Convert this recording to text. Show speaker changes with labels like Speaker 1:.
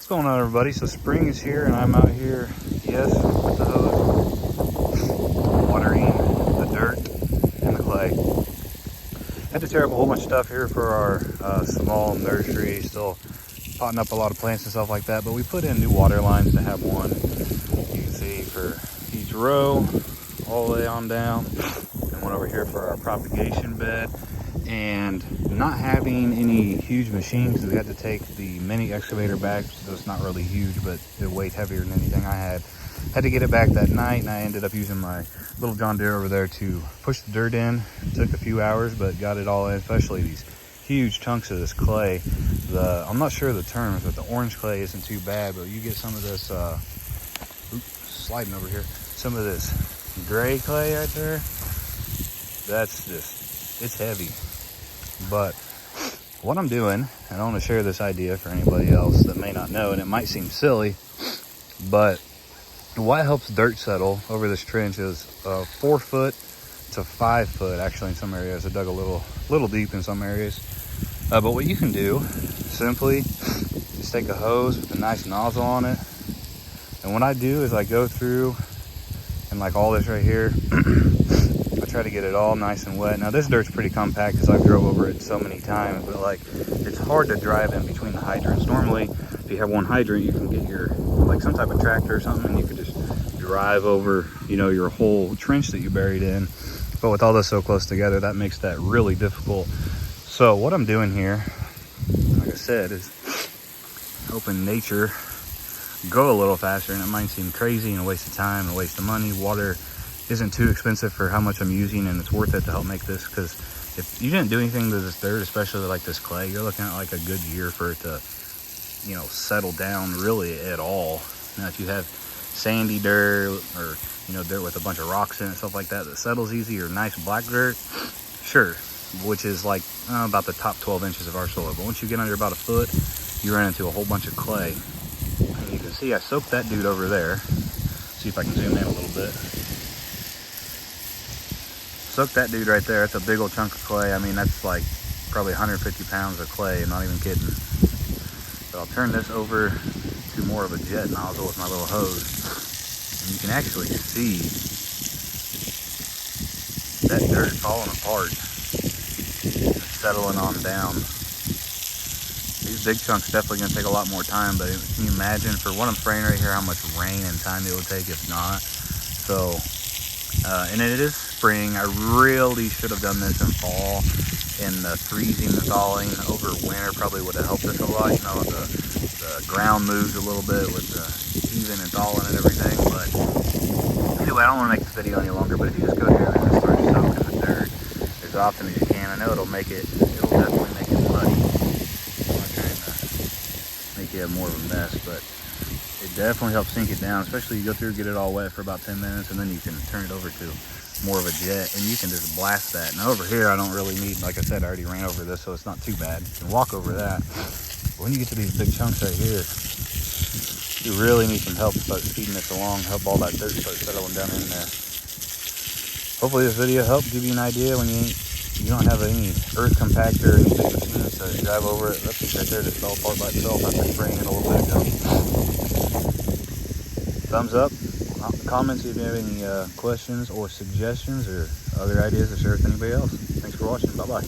Speaker 1: going on, everybody? So spring is here and I'm out here, yes, with the hose, watering the dirt and the clay. Had to tear up a whole bunch of stuff here for our small nursery, still potting up a lot of plants and stuff like that, but we put in new water lines to have one, you can see, for each row all the way on down, and one over here for our propagation bed. And not having any huge machines, we had to take the mini excavator back, so it's not really huge, but it weighed heavier than anything I had. Had to get it back that night, and I ended up using my little John Deere over there to push the dirt in. It took a few hours, but got it all in, especially these huge chunks of this clay. I'm not sure of the terms, but the orange clay isn't too bad, but you get some of this, sliding over here, some of this gray clay right there. That's just, it's heavy. But what I'm doing, and I want to share this idea for anybody else that may not know, and it might seem silly, but what helps dirt settle over this trench is 4 foot to 5 foot, actually in some areas. I dug a little deep in some areas. But what you can do, simply, just take a hose with a nice nozzle on it. And what I do is I go through, and like all this right here, I try to get it all nice and wet. Now this dirt's pretty compact because I've drove over it so many times, but like it's hard to drive in between the hydrants. Normally, if you have one hydrant, you can get your, like some type of tractor or something, and you can just drive over, you know, your whole trench that you buried in. But with all this so close together, that makes that really difficult. So what I'm doing here, like I said, is hoping nature go a little faster. And it might seem crazy and a waste of time and a waste of money. Water isn't too expensive for how much I'm using, and it's worth it to help make this, because if you didn't do anything to this dirt, especially like this clay, you're looking at like a good year for it to, you know, settle down really at all. Now if you have sandy dirt, or you know, dirt with a bunch of rocks in it, stuff like that settles easy, or nice black dirt, sure, which is like about the top 12 inches of our soil. But once you get under about a foot, you run into a whole bunch of clay. And you can see I soaked that dude over there. See if I can zoom in a little bit. Soak that dude right there. That's a big old chunk of clay. I mean, that's like probably 150 pounds of clay. I'm not even kidding. But I'll turn this over to more of a jet nozzle with my little hose. And you can actually see that dirt falling apart, settling on down. These big chunks definitely gonna take a lot more time, but can you imagine, for what I'm spraying right here, how much rain and time it would take if not? So, and it is spring. I really should have done this in fall, and the freezing and thawing over winter probably would have helped us a lot. You know, the ground moves a little bit with the heaving and thawing and everything. But anyway, I don't want to make this video any longer, but if you just go here and just start soaking the dirt as often as you can, I know it'll definitely make it muddy. I'm not trying to make you have more of a mess, but it definitely helps sink it down, especially you go through, get it all wet for about 10 minutes, and then you can turn it over to more of a jet, and you can just blast that. Now over here, I don't really need, like I said, I already ran over this, so it's not too bad. You can walk over that. But when you get to these big chunks right here, you really need some help to start feeding this along, help all that dirt start settling down in there. Hopefully this video helped give you an idea when you don't have any earth compactor or any big machines to drive over it. That piece right there just fell apart by itself after spraying it a little bit ago. Thumbs up, comments if you have any questions or suggestions or other ideas to share with anybody else. Thanks for watching. Bye-bye.